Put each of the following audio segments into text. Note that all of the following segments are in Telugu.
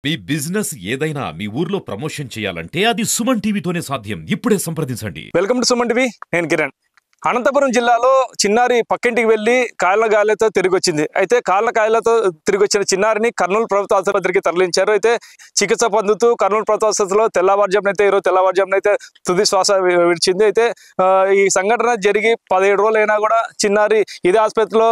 మీ బిజినెస్ ఏదైనా మీ ఊర్లో ప్రమోషన్ చేయాలంటే అది సుమన్ టీవీతోనే సాధ్యం. ఇప్పుడే సంప్రదించండి. Welcome to Suman TV. నేను కిరణ్. అనంతపురం జిల్లాలో చిన్నారి పక్కింటికి వెళ్లి కాళ్ళ గాయాలతో తిరిగి వచ్చింది. అయితే కాళ్ళ గాయాలతో తిరిగి వచ్చిన చిన్నారిని కర్నూలు ప్రభుత్వ ఆసుపత్రికి తరలించారు. అయితే చికిత్స పొందుతూ కర్నూలు ప్రభుత్వ ఆసుపత్రిలో ఈరోజు తెల్లవారుజామున తుది శ్వాస విడిచింది. అయితే ఈ సంఘటన జరిగి 17 రోజులు అయినా కూడా చిన్నారి ఇదే ఆసుపత్రిలో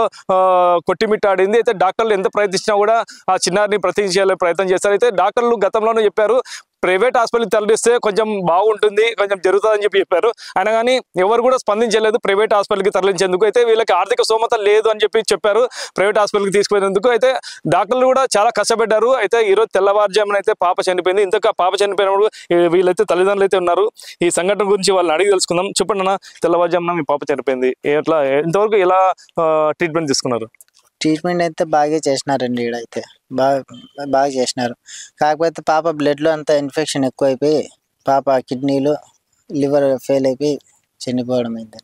కొట్టిమిట్టాడింది. అయితే డాక్టర్లు ఎంత ప్రయత్నించినా కూడా ఆ చిన్నారిని బ్రతికించే ప్రయత్నం చేశారు. అయితే డాక్టర్లు గతంలోనే చెప్పారు, ప్రైవేట్ హాస్పిటల్కి తరలిస్తే కొంచెం బాగుంటుంది, కొంచెం జరుగుతుందని చెప్పారు. అయినా కానీ ఎవరు కూడా స్పందించలేదు ప్రైవేట్ హాస్పిటల్కి తరలించేందుకు. అయితే వీళ్ళకి ఆర్థిక స్తోమత లేదు అని చెప్పారు ప్రైవేట్ హాస్పిటల్కి తీసుకుపోయినందుకు. అయితే డాక్టర్లు కూడా చాలా కష్టపడ్డారు. అయితే ఈరోజు తెల్లవారుజామున అయితే పాప చనిపోయింది. ఇంతకు పాప చనిపోయినప్పుడు వీళ్ళైతే తల్లిదండ్రులు అయితే ఉన్నారు. ఈ సంఘటన గురించి వాళ్ళని అడిగి తెలుసుకుందాం. చెప్పండి అన్న, తెల్లవారుజామున మీ పాప చనిపోయింది, ఎట్లా ఇంతవరకు ఎలా ట్రీట్మెంట్ తీసుకున్నారు? ట్రీట్మెంట్ అయితే బాగా చేసినారండి. ఈడైతే బాగా చేసినారు. కాకపోతే పాప బ్లడ్లో అంతా ఇన్ఫెక్షన్ ఎక్కువైపోయి పాప కిడ్నీలు లివర్ ఫెయిల్ అయిపోయి చనిపోవడం అయింది.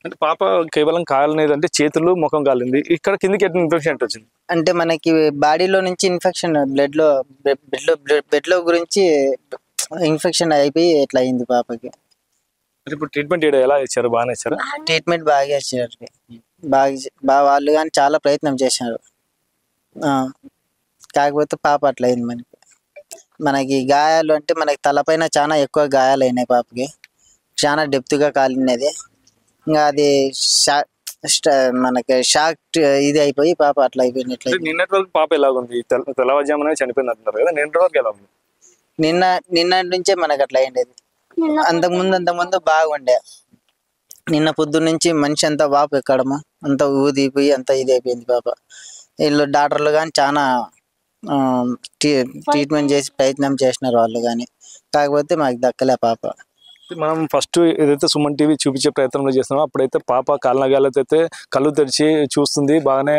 అంటే పాప కేవలం కాలనేది అంటే చేతులు ముఖం కాలింది, ఇక్కడ కిందికి ఇన్ఫెక్షన్ ఎట్లా వచ్చింది? అంటే మనకి బాడీలో నుంచి ఇన్ఫెక్షన్ బ్లడ్లో గురించి ఇన్ఫెక్షన్ అయిపోయి ఎట్లా అయింది పాపకి. ఇప్పుడు ట్రీట్మెంట్ ఎలా ఇచ్చారు? బాగానే ఇచ్చారు. ట్రీట్మెంట్ బాగా ఇచ్చారు. బాగా వాళ్ళు కానీ చాలా ప్రయత్నం చేశారు. కాకపోతే పాప అట్లా అయింది. మనకి గాయాలు అంటే మనకి తలపైన చాలా ఎక్కువ గాయాలు అయినాయి పాపకి. చాలా డెప్త్గా కాలినది. ఇంకా అది మనకి షాక్ ఇది అయిపోయి పాప అట్లా అయిపోయినట్లు. నిన్నటి వరకు పాప ఎలాగుంది? తెల్లవారుజామున చనిపోయింది అంటున్నారు కదా, నిన్నటి వరకు ఎలా ఉంది? నిన్నటి నుంచే మనకు అట్లా అయిండేది. అంతకుముందు బాగుండే. నిన్న పొద్దున్న నుంచి మనిషి అంతా వాపు ఎక్కడము అంతా ఊదిపోయి అంతా ఇది అయిపోయింది పాప. వీళ్ళు డాక్టర్లు కానీ చాలా ట్రీట్మెంట్ చేసి ప్రయత్నం చేసినారు వాళ్ళు కానీ, కాకపోతే మాకు దక్కలే పాప. మనం ఫస్ట్ ఏదైతే సుమన్ టీవీ చూపించే ప్రయత్నంలో చేస్తున్నామో అప్పుడైతే పాప కాళ్ళతో అయితే కళ్ళు తెరిచి చూస్తుంది, బాగానే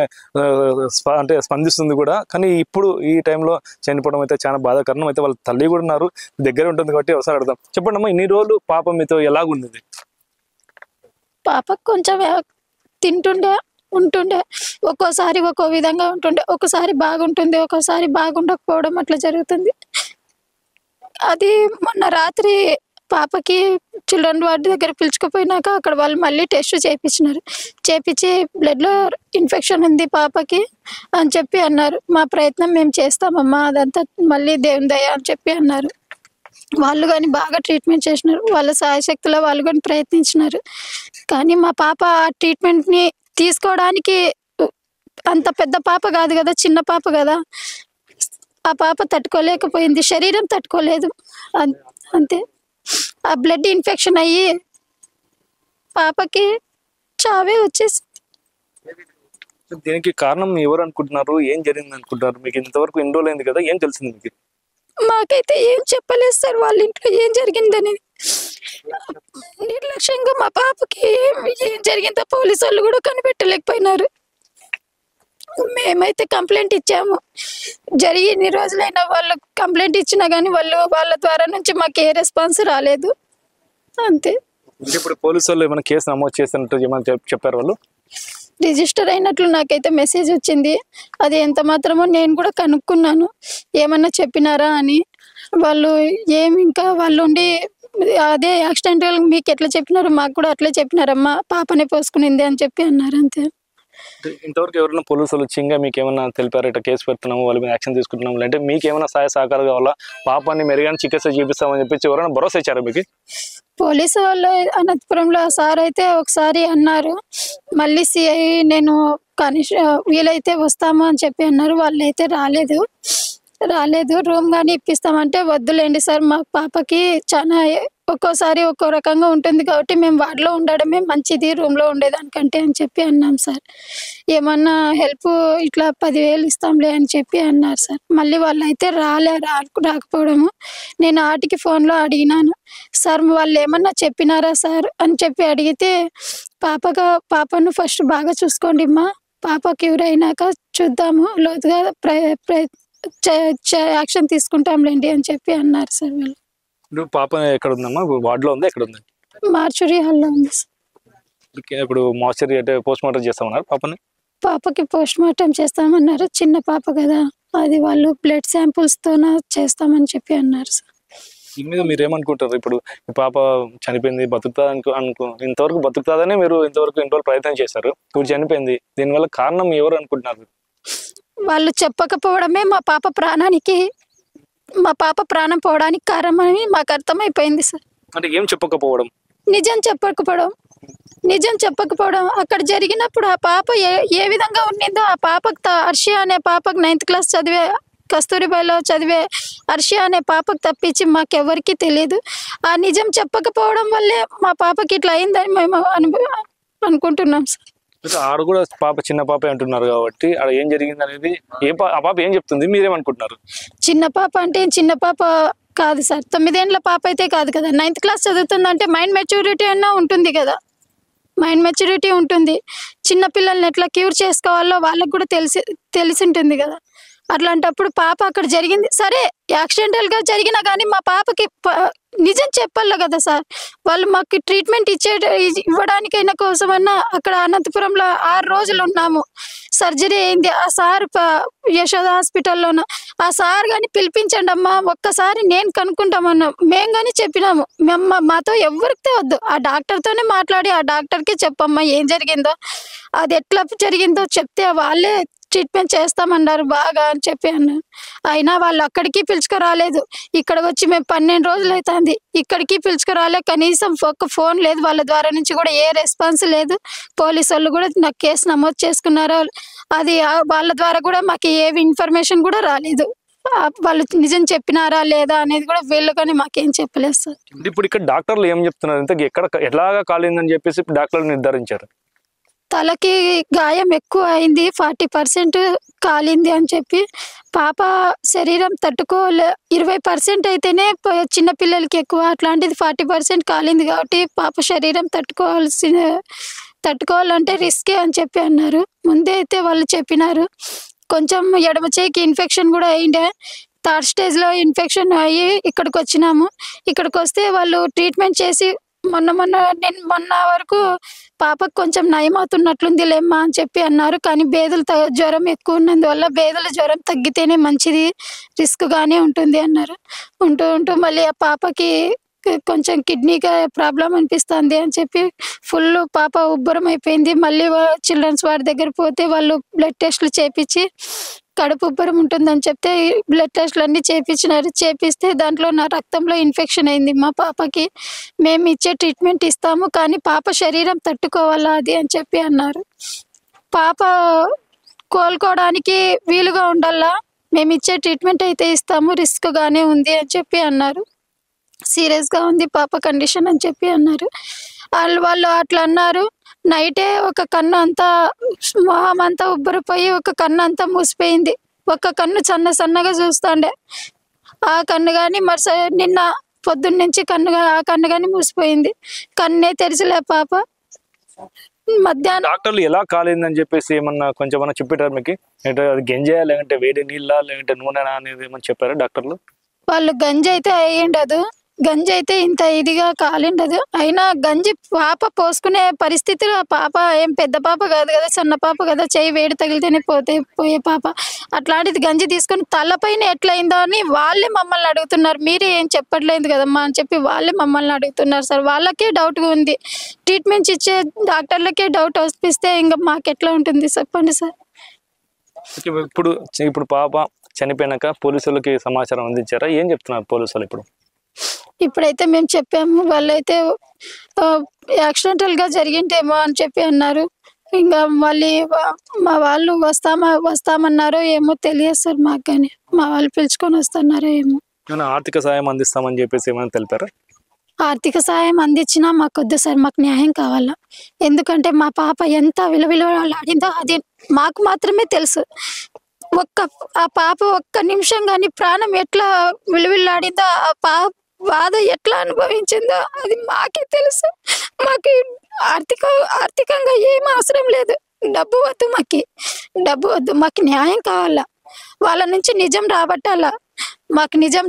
అంటే స్పందిస్తుంది కూడా. కానీ ఇప్పుడు ఈ టైంలో చనిపోవడం అయితే చాలా బాధాకరం. అయితే వాళ్ళ తల్లి కూడా ఉన్నారు, దగ్గర ఉంటుంది కాబట్టి ఒకసారి అడుగుదాం. చెప్పండి అమ్మా, ఇన్ని రోజులు పాప మీతో ఎలాగుంది? పాప కొంచెం ఉంటుండే, ఒక్కోసారి ఒక్కో విధంగా ఉంటుండే. ఒకసారి బాగుంటుంది, ఒక్కోసారి బాగుండకపోవడం అట్లా జరుగుతుంది. అది మొన్న రాత్రి పాపకి చిల్డ్రన్ వార్డు దగ్గర పిలుచుకుపోయినాక అక్కడ వాళ్ళు మళ్ళీ టెస్ట్ చేపించి బ్లడ్లో ఇన్ఫెక్షన్ ఉంది పాపకి అని చెప్పి అన్నారు. మా ప్రయత్నం మేము చేస్తామమ్మా, అదంతా మళ్ళీ దేవుని దయ అని చెప్పి అన్నారు. వాళ్ళు కానీ బాగా ట్రీట్మెంట్ చేసినారు, వాళ్ళ సాయశక్తిలో వాళ్ళు కానీ ప్రయత్నించినారు. కానీ మా పాప ఆ ట్రీట్మెంట్ని తీసుకోవడానికి అంత పెద్ద పాప కాదు కదా, చిన్న పాప కదా, ఆ పాప తట్టుకోలేకపోయింది, శరీరం తట్టుకోలేదు. అంతే, ఆ బ్లడ్ ఇన్ఫెక్షన్ అయ్యి పాపకి చావే వచ్చేసి. దీనికి కారణం ఎవరు అనుకుంటున్నారు? ఏం జరిగింది అనుకుంటున్నారు? మీకు ఇంతవరకు ఎన్ని రోజులు అయింది కదా, ఏం తెలిసింది మీకు? మాకైతే ఏం చెప్పలేదు సార్ వాళ్ళ ఇంట్లో ఏం జరిగిందని. నిర్లక్ష్యంగా మా పాపకి ఏం జరిగిందో పోలీసు వాళ్ళు కూడా కనిపెట్టలేకపోయినారు. మేమైతే కంప్లైంట్ ఇచ్చాము, జరిగి ఇన్ని రోజులైనా వాళ్ళు కంప్లైంట్ ఇచ్చినా కానీ వాళ్ళ ద్వారా నుంచి మాకు ఏ రెస్పాన్స్ రాలేదు. అంతే. ఇప్పుడు పోలీసు వాళ్ళు ఏమైనా కేసు నమోదు చేస్తున్నట్టు ఏమైనా చెప్పారు? వాళ్ళు రిజిస్టర్ అయినట్లు నాకైతే మెసేజ్ వచ్చింది. అది ఎంత మాత్రమో నేను కూడా కనుక్కున్నాను, ఏమన్నా చెప్పినారా అని. వాళ్ళు ఇంకా వాళ్ళు ఉండి అదే యాక్సిడెంటల్ మీకు ఎట్లా చెప్పినారు, మాకు కూడా అట్లే చెప్పినారమ్మా, పాపనే పోసుకునింది అని చెప్పి అన్నారు. అంతే. ఇంతవరకు ఎవరైనా పోలీసులు వచ్చి ఇంకా మీకు ఏమైనా తెలిపారు, ఇట్లా కేసు పెడుతున్నాము, వాళ్ళ మీద యాక్షన్ తీసుకుంటున్నాము, అంటే మీకు ఏమైనా సహాయ సహకారాలు కావాలా, పాపాన్ని మెరుగైన చికిత్స చూపిస్తామని చెప్పి ఎవరైనా భరోసా ఇచ్చారు మీకు? పోలీసు వాళ్ళు అనంతపురంలో సార్ అయితే ఒకసారి అన్నారు, మళ్ళీ సిఐ నేను వీలైతే వస్తాము అని చెప్పి అన్నారు. వాళ్ళు అయితే రాలేదు. రూమ్ కానీ ఇప్పిస్తామంటే వద్దులేండి సార్, మా పాపకి చాలా ఒక్కోసారి ఒక్కో రకంగా ఉంటుంది కాబట్టి మేము వార్డులో ఉండడమే మంచిది రూమ్లో ఉండేదానికంటే అని చెప్పి అన్నాం సార్. ఏమన్నా హెల్ప్ ఇట్లా 10,000 ఇస్తాంలే అని చెప్పి అన్నారు సార్. మళ్ళీ వాళ్ళు అయితే రాకపోవడము. నేను ఆటికి ఫోన్లో అడిగినాను, సార్ వాళ్ళు ఏమన్నా చెప్పినారా సార్ అని చెప్పి అడిగితే, పాపను ఫస్ట్ బాగా చూసుకోండి అమ్మా, పాప క్యూర్ అయినాక చూద్దాము, లోతుగా యాక్షన్ తీసుకుంటాంలేండి అని చెప్పి అన్నారు సార్ వాళ్ళు. పాప ఎక్కడ ఉందమ్మా? వార్డులో ఉందా? ఎక్కడ ఉంది? మార్చురీ హాల్లో ఉంది సార్. ఇప్పుడు మార్చరీ అంటే పోస్ట్ మార్టం చేస్తామన్నారు పాపని? పాపకి పోస్ట్ మార్టం చేస్తామన్నారు, చిన్న పాప కదా అది వాళ్ళు బ్లడ్ శాంపుల్స్తోన చేస్తామని చెప్పి అన్నారు సార్. దీని మీద మీరు ఏమనుకుంటారు? ఇప్పుడు ఈ పాప చనిపోయింది, బతుకుతా ఇంతవరకు బతుకుతాదని మీరు ఇంతవరకు ఎన్ని రోజులు ప్రయత్నం చేశారు, ఇప్పుడు చనిపోయింది, దీనివల్ల కారణం ఎవరు అనుకుంటున్నారు? వాళ్ళు చెప్పకపోవడమే మా పాప ప్రాణం పోవడానికి కారణమని మాకు అర్థమైపోయింది సార్. అంటే ఏం చెప్పకపోవడం? నిజం చెప్పకపోవడం అక్కడ జరిగినప్పుడు ఆ పాప ఏ విధంగా ఉండిందో, ఆ పాపకు హర్షి అనే పాపకు 9th క్లాస్ చదివే కస్తూరిబాయిలో చదివే హర్షి అనే పాపకు తప్పించి మాకెవరికి తెలియదు. ఆ నిజం చెప్పకపోవడం వల్లే మా పాపకి ఇట్లా అయిందని మేము అనుకుంటున్నాం సార్. ఆడ కూడా పాప చిన్న పాప అంటున్నారు కాబట్టి ఆడ ఏం జరిగింది అనేది ఆ పాప ఏం చెప్తుంది, మీరేమనుకుంటున్నారు? చిన్న పాప అంటే చిన్న పాప కాదు సార్, 9 ఏళ్ళ పాప అయితే కాదు కదా. 9th క్లాస్ చదువుతుందంటే మైండ్ మెచ్యూరిటీ అన్నా ఉంటుంది కదా, మైండ్ మెచ్యూరిటీ ఉంటుంది. చిన్న పిల్లల్ని ఎట్లా క్యూర్ చేసుకోవాలో వాళ్ళకు కూడా తెలిసి ఉంటుంది కదా. అట్లాంటప్పుడు పాప అక్కడ జరిగింది సరే, యాక్సిడెంటల్గా జరిగినా కానీ మా పాపకి నిజం చెప్పాలి కదా సార్. వాళ్ళు మాకు ట్రీట్మెంట్ ఇవ్వడానికైనా కోసమన్నా అక్కడ అనంతపురంలో 6 రోజులు ఉన్నాము. సర్జరీ అయింది. ఆ సార్ యశోద హాస్పిటల్లోన ఆ సార్ కానీ పిలిపించండి అమ్మా, ఒక్కసారి నేను కనుక్కుంటామన్నా మేము కానీ చెప్పినాము. మాతో ఎవరికి వద్దు, ఆ డాక్టర్తోనే మాట్లాడి ఆ డాక్టర్కి చెప్పమ్మా ఏం జరిగిందో, అది ఎట్లా జరిగిందో చెప్తే వాళ్ళే ట్రీట్మెంట్ చేస్తామన్నారు బాగా అని చెప్పి అన్నారు. అయినా వాళ్ళు అక్కడికి పిలుచుకురాలేదు. ఇక్కడికి వచ్చి మేము 12 రోజులు అవుతుంది, ఇక్కడికి పిలుచుకురాలే. కనీసం ఒక్క ఫోన్ లేదు వాళ్ళ ద్వారా నుంచి కూడా, ఏ రెస్పాన్స్ లేదు. పోలీసు వాళ్ళు కూడా నాకు కేసు నమోదు చేసుకున్నారో అది వాళ్ళ ద్వారా కూడా మాకు ఏ ఇన్ఫర్మేషన్ కూడా రాలేదు. వాళ్ళు నిజం చెప్పినారా లేదా అనేది కూడా వీళ్ళు కానీ మాకేం చెప్పలేదు సార్. ఇప్పుడు ఇక్కడ డాక్టర్లు ఏం చెప్తున్నారు, ఇంతకు ఎలాగా కాలిందని చెప్పేసి డాక్టర్లు నిర్ధారించారు? తలకి గాయం ఎక్కువ అయింది, 40% కాలింది అని చెప్పి. పాప శరీరం 20% అయితేనే చిన్నపిల్లలకి ఎక్కువ, అట్లాంటిది 40% కాలింది కాబట్టి పాప శరీరం తట్టుకోవాలంటే రిస్కే అని చెప్పి అన్నారు. ముందే అయితే వాళ్ళు చెప్పినారు. కొంచెం ఎడమ చేయికి ఇన్ఫెక్షన్ కూడా అయిండే, 3rd స్టేజ్లో ఇన్ఫెక్షన్ అయ్యి ఇక్కడికి వచ్చినాము. ఇక్కడికి వస్తే వాళ్ళు ట్రీట్మెంట్ చేసి మొన్న వరకు పాపకు కొంచెం నయం అవుతున్నట్లుంది లేమ్మా అని చెప్పి అన్నారు. కానీ జ్వరం ఎక్కువ ఉన్నందువల్ల జ్వరం తగ్గితేనే మంచిది, రిస్క్గానే ఉంటుంది అన్నారు. ఉంటూ మళ్ళీ ఆ పాపకి కొంచెం కిడ్నీగా ప్రాబ్లం అనిపిస్తుంది అని చెప్పి ఫుల్ పాప ఉబ్బరం అయిపోయింది. మళ్ళీ చిల్డ్రన్స్ వార్డ్ దగ్గర పోతే వాళ్ళు బ్లడ్ టెస్ట్లు చేపించి కడుపు ఉబ్బరం ఉంటుందని చెప్తే బ్లడ్ టెస్ట్లు అన్నీ చేపిస్తే దాంట్లో నా రక్తంలో ఇన్ఫెక్షన్ అయింది మా పాపకి. మేము ఇచ్చే ట్రీట్మెంట్ ఇస్తాము కానీ పాప శరీరం తట్టుకోవాలా అది అని చెప్పి అన్నారు. పాప కోలుకోవడానికి వీలుగా ఉండాలా, మేము ఇచ్చే ట్రీట్మెంట్ అయితే ఇస్తాము, రిస్క్గానే ఉంది అని చెప్పి అన్నారు. సీరియస్గా ఉంది పాప కండిషన్ అని చెప్పి అన్నారు. వాళ్ళు అట్లా అన్నారు. నైటే ఒక కన్ను అంతా మొహం అంతా ఉబ్బరిపోయి ఒక కన్ను అంతా మూసిపోయింది. ఒక కన్ను సన్నగా చూస్తుండే, ఆ కన్ను కానీ నిన్న పొద్దున్న నుంచి ఆ కన్ను కానీ మూసిపోయింది. కన్నే తెరిచలే పాప. మధ్యాహ్నం డాక్టర్లు ఎలా కాలేదని చెప్పేసి ఏమన్నా కొంచెం చెప్పారు మీకు? అంటే అది గంజాయా లేదంటే వేడి నీళ్ళ లేదంటే నూనె అనేది ఏమని చెప్పారా డాక్టర్లు? వాళ్ళు గంజి అయితే అయ్యిండదు, గంజి అయితే ఇంత ఇదిగా కాలిండదు. అయినా గంజి పాప పోసుకునే పరిస్థితిలో పాప ఏం పెద్ద పాప కాదు కదా, చిన్న పాప కదా, చెయ్యి వేడి తగిలితేనే పోయే పాప. అట్లాంటిది గంజి తీసుకొని తలపైన ఎట్లయిందో అని వాళ్ళే మమ్మల్ని అడుగుతున్నారు. మీరే ఏం చెప్పట్లేదు కదమ్మా అని చెప్పి వాళ్ళే మమ్మల్ని అడుగుతున్నారు సార్. వాళ్ళకే డౌట్గా ఉంది, ట్రీట్మెంట్ ఇచ్చే డాక్టర్లకే డౌట్ వస్తే ఇంకా మాకెట్లా ఉంటుంది చెప్పండి సార్. ఇప్పుడు పాప చనిపోయినాక పోలీసులకి సమాచారం అందించారా? ఏం చెప్తున్నారు పోలీసులు? ఇప్పుడైతే మేము చెప్పాము, వాళ్ళైతే యాక్సిడెంటల్గా జరిగింటేమో అని చెప్పి అన్నారు. ఇంకా మళ్ళీ మా వాళ్ళు వస్తామన్నారో ఏమో తెలియదు సార్ మాకు, కానీ మా వాళ్ళు పిలుచుకొని వస్తున్నారో ఏమో. ఆర్థిక సాయం అందిస్తామని చెప్పేసి ఏమైనా తెలిపారా? ఆర్థిక సాయం అందించినా మాకు వద్దు సార్, మాకు న్యాయం కావాలా. ఎందుకంటే మా పాప ఎంత విలువలాడిందో అది మాకు మాత్రమే తెలుసు. ఆ పాప ఒక్క నిమిషం కానీ ప్రాణం ఎట్లా విలువలాడిందో, ఆ బాధ ఎట్లా అనుభవించిందో అది మాకే తెలుసు. మాకు ఆర్థికంగా ఏం అవసరం లేదు, డబ్బు వద్దు, మాకు న్యాయం కావాలా. వాళ్ళ నుంచి నిజం రాబట్టాలా, మాకు నిజం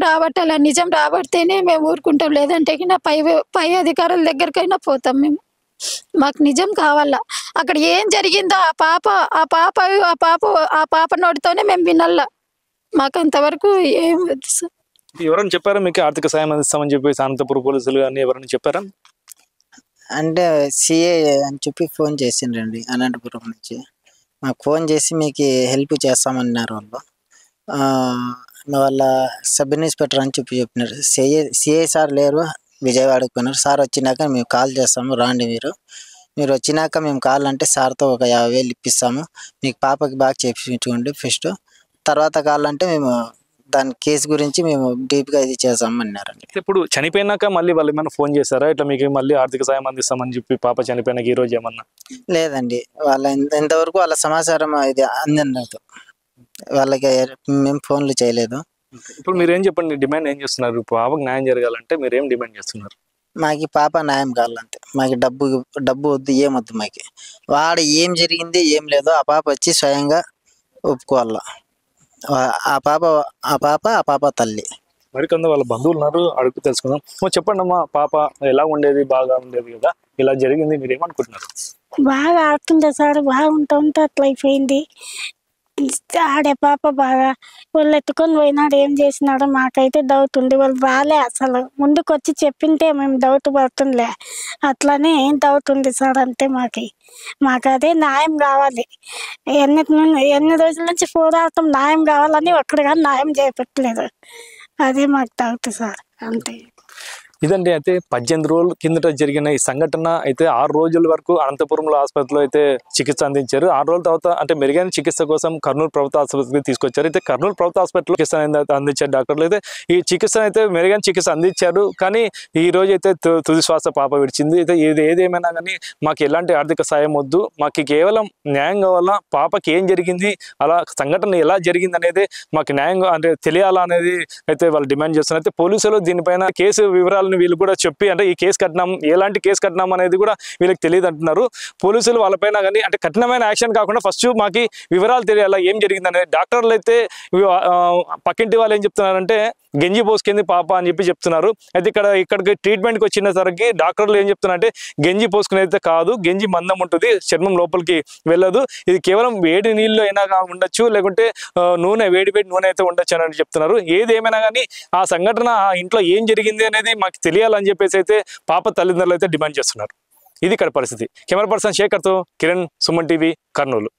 రాబడితేనే మేము ఊరుకుంటాం. లేదంటే పై అధికారుల దగ్గరకైనా పోతాం మేము. మాకు నిజం కావాలా. అక్కడ ఏం జరిగిందో ఆ పాప నోటితోనే మేము వినాలా. మాకు అంతవరకు ఏం వద్దు సార్. ఎవరైనా చెప్పారా మీకు ఆర్థిక సాయం అందిస్తామని చెప్పేసి అనంతపురం పోలీసులు కానీ ఎవరైనా చెప్పారా? అంటే సిఏ అని చెప్పి ఫోన్ చేసిండ్రండి అనంతపురం నుంచి. మాకు ఫోన్ చేసి మీకు హెల్ప్ చేస్తామన్నారు వాళ్ళు. వాళ్ళ సబ్ ఇన్స్పెక్టర్ అని చెప్పినారు. సిఐ సార్ లేరు, విజయవాడకు పోయినారు. సార్ వచ్చినాక మేము కాల్ చేస్తాము, రాండి మీరు వచ్చినాక మేము కావాలంటే సార్తో ఒక 50,000 ఇప్పిస్తాము, మీకు పాపకి బాగా చేయించుకోండి ఫస్ట్, తర్వాత కావాలంటే మేము దాని కేసు గురించి మేము డీప్గా ఇది చేస్తామన్నారండి. ఇప్పుడు చనిపోయినాక మళ్ళీ వాళ్ళు ఏమైనా ఫోన్ చేశారా ఇట్లా మీకు మళ్ళీ ఆర్థిక సాయం అందిస్తామని చెప్పి పాప చనిపోయినాక ఈ రోజు ఏమన్నా? లేదండి, వాళ్ళ ఇంతవరకు వాళ్ళ సమాచారం ఇది అందలేదు, వాళ్ళకి మేము ఫోన్లు చేయలేదు. ఇప్పుడు మీరు ఏం చెప్పండి, డిమాండ్ ఏం చేస్తున్నారు? పాపకు న్యాయం జరగాలంటే మీరు ఏం డిమాండ్ చేస్తున్నారు? మాకు పాప న్యాయం కావాలంతే, మాకు డబ్బు వద్దు, ఏమొద్దు. మాకు వాడ ఏం జరిగింది ఏం లేదో ఆ పాప వచ్చి స్వయంగా ఒప్పుకోవాల. ఆ పాప తల్లి. మరికొంత వాళ్ళ బంధువులు ఉన్నారు, అడుగు తెలుసుకుందాం. చెప్పండి అమ్మా, పాప ఎలా ఉండేది? బాగా ఉండేది కదా, ఇలా జరిగింది, మీరు ఏమనుకుంటున్నారు? బాగా ఆడుతుండే సార్, బాగుంటుంటే అట్లా అయిపోయింది. ఆడే పాప బాగా వాళ్ళు ఎత్తుకొని పోయినాడు, ఏం చేసినాడో మాకైతే డౌట్ ఉంది. వాళ్ళు రాలే, అసలు ముందుకు వచ్చి చెప్పింటే మేము డౌట్ పడుతుండే, అట్లనే డౌట్ ఉంది సార్. అంతే మాకు అదే న్యాయం కావాలి. ఎన్ని రోజుల నుంచి పోరాటం న్యాయం కావాలని ఒక్కడు కానీ న్యాయం చేపట్టలేదు. అదే మాకు డౌట్ సార్, అంతే. ఇదండి, అయితే 18 రోజుల కిందట జరిగిన ఈ సంఘటన. అయితే 6 రోజుల వరకు అనంతపురంలో ఆసుపత్రిలో అయితే చికిత్స అందించారు. 6 రోజుల తర్వాత అంటే మెరుగైన చికిత్స కోసం కర్నూలు ప్రభుత్వ ఆసుపత్రికి తీసుకొచ్చారు. అయితే కర్నూలు ప్రభుత్వ హాస్పిటల్లో చికిత్స అందించారు డాక్టర్లు. అయితే ఈ చికిత్స అయితే మెరుగైన చికిత్స అందించారు. కానీ ఈ రోజు అయితే తుది శ్వాస పాప విడిచింది. అయితే ఏదేమైనా కానీ మాకు ఎలాంటి ఆర్థిక సాయం వద్దు, మాకు కేవలం న్యాయం కావాలా. పాపకి ఏం జరిగింది, అలా సంఘటన ఎలా జరిగింది అనేది మాకు న్యాయం అంటే తెలియాలా అనేది అయితే వాళ్ళు డిమాండ్ చేస్తున్నారు. అయితే పోలీసులు దీనిపైన కేసు వివరాలు వీళ్ళు కూడా చెప్పి అంటే ఈ కేసు కట్టినాం, ఎలాంటి కేసు కట్టినాం అనేది కూడా వీళ్ళకి తెలియదు అంటున్నారు. పోలీసులు వాళ్ళపైన కానీ అంటే కఠినమైన యాక్షన్ కాకుండా ఫస్ట్ మాకు వివరాలు తెలియాలా, ఏం జరిగింది అనేది. డాక్టర్లు అయితే పక్కింటి వాళ్ళు ఏం చెప్తున్నారంటే గంజి పోసుకుంది పాప అని చెప్తున్నారు. అయితే ఇక్కడికి ట్రీట్మెంట్కి వచ్చినసరికి డాక్టర్లు ఏం చెప్తున్నారంటే గంజి పోసుకునేది కాదు, గంజి మందం ఉంటుంది, చర్మం లోపలికి వెళ్ళదు, ఇది కేవలం వేడి నీళ్ళు అయినా ఉండొచ్చు, లేకుంటే వేడి నూనె అయితే ఉండొచ్చు అని చెప్తున్నారు. ఏదేమైనా కానీ ఆ సంఘటన ఆ ఇంట్లో ఏం జరిగింది అనేది మాకు తెలియాలని చెప్పేసి అయితే పాప తల్లిదండ్రులు అయితే డిమాండ్ చేస్తున్నారు. ఇది ఇక్కడ పరిస్థితి. కెమెరా పర్సన్ శేఖర్తో కిరణ్, సుమన్ టీవీ, కర్నూలు.